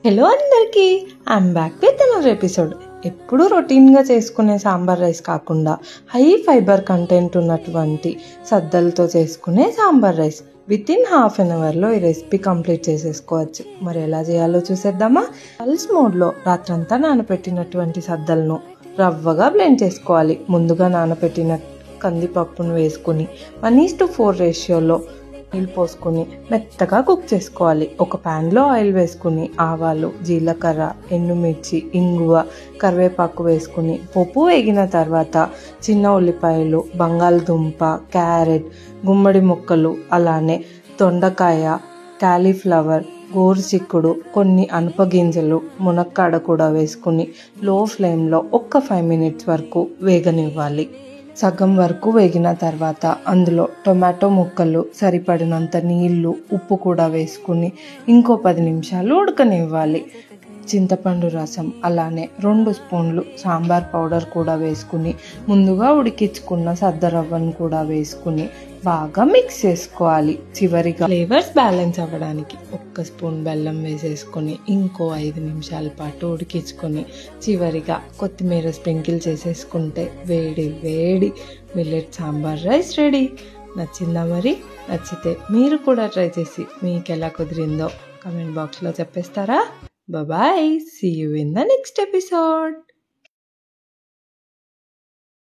Hello అందరికీ, I'm back with another episode. ఎప్పుడు రొటీన్గా చేసుకునే సాంబార్ రైస్ కాకుండా హై ఫైబర్ కంటెంట్ ఉన్నటువంటి సద్దలతో చేసుకునే sambar rice with in half an అవర్లో ఈ రెసిపీ కంప్లీట్ చేసేసుకోవచ్చు. మరి ఎలా చేయాలో చూసేద్దామా. పల్స్ మోడ్లో రాత్రంతా నానబెట్టినటువంటి సద్దలను రవ్వగా బ్లెండ్ చేసుకోవాలి. ముందుగా నానబెట్టిన కందిపప్పును వేసుకుని 1:4 రేషియోలో ఆయిల్ పోసుకొని మెత్తగా కుక్ చేసుకోవాలి. ఒక ప్యాన్లో ఆయిల్ వేసుకుని ఆవాలు, జీలకర్ర, ఎండుమిర్చి, ఇంగువ, కరివేపాకు వేసుకుని పోపు వేగిన తర్వాత చిన్న ఉల్లిపాయలు, బంగాళదుంప, క్యారెట్, గుమ్మడి ముక్కలు, అలానే దొండకాయ, కాలీఫ్లవర్, గోరుచిక్కుడు, కొన్ని అనపగింజలు, మునక్కాడ కూడా వేసుకుని లో ఫ్లేమ్లో 5 మినిట్స్ వరకు వేగనివ్వాలి. సగం వరకు వేగిన తర్వాత అందులో టొమాటో ముక్కలు, సరిపడినంత నీళ్లు, ఉప్పు కూడా వేసుకుని ఇంకో 10 నిమిషాలు ఉడకనివ్వాలి. చింతపండు రసం, అలానే 2 స్పూన్లు సాంబార్ పౌడర్ కూడా వేసుకుని ముందుగా ఉడికించుకున్న సద్దరవ్వను కూడా వేసుకుని బాగా మిక్స్ చేసుకోవాలి. చివరిగా ఫ్లేవర్స్ బ్యాలెన్స్ అవ్వడానికి 1 స్పూన్ బెల్లం వేసేసుకొని ఇంకో 5 నిమిషాల పాటు ఉడికించుకొని చివరిగా కొత్తిమీర స్ప్రింకిల్ చేసేసుకుంటే వేడి వేడి మిల్లెట్ సాంబార్ రైస్ రెడీ. నచ్చిందా? మరి నచ్చితే మీరు కూడా ట్రై చేసి మీకు ఎలా కుదిరిందో కమెంట్ బాక్స్లో చెప్పేస్తారా? Bye bye. See you in the next episode.